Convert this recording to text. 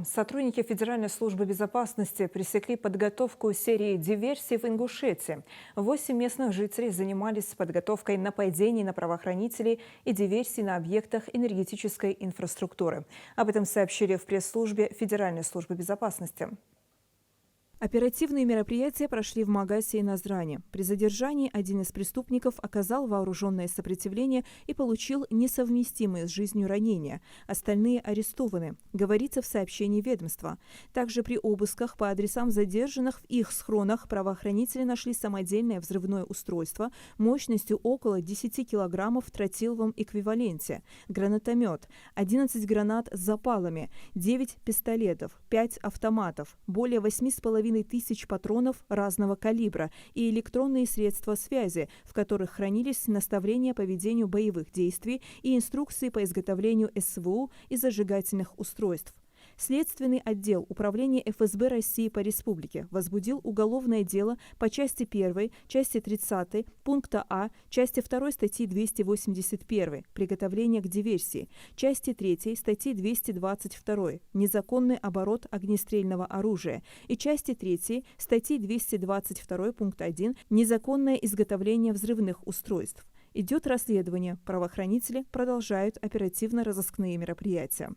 Сотрудники Федеральной службы безопасности пресекли подготовку серии диверсий в Ингушетии. 8 местных жителей занимались подготовкой нападений на правоохранителей и диверсий на объектах энергетической инфраструктуры. Об этом сообщили в пресс-службе Федеральной службы безопасности. Оперативные мероприятия прошли в Магасе и Назране. При задержании один из преступников оказал вооруженное сопротивление и получил несовместимые с жизнью ранения. Остальные арестованы, говорится в сообщении ведомства. Также при обысках по адресам задержанных в их схронах правоохранители нашли самодельное взрывное устройство мощностью около 10 килограммов в тротиловом эквиваленте, гранатомет, 11 гранат с запалами, 9 пистолетов, 5 автоматов, более 8,5 тысяч патронов разного калибра и электронные средства связи, в которых хранились наставления по ведению боевых действий и инструкции по изготовлению СВУ и зажигательных устройств. Следственный отдел Управления ФСБ России по республике возбудил уголовное дело по части 1, части 30, пункта А, части 2 статьи 281 «Приготовление к диверсии», части 3 статьи 222 «Незаконный оборот огнестрельного оружия» и части 3 статьи 222 пункт 1 «Незаконное изготовление взрывных устройств». Идет расследование. Правоохранители продолжают оперативно-розыскные мероприятия.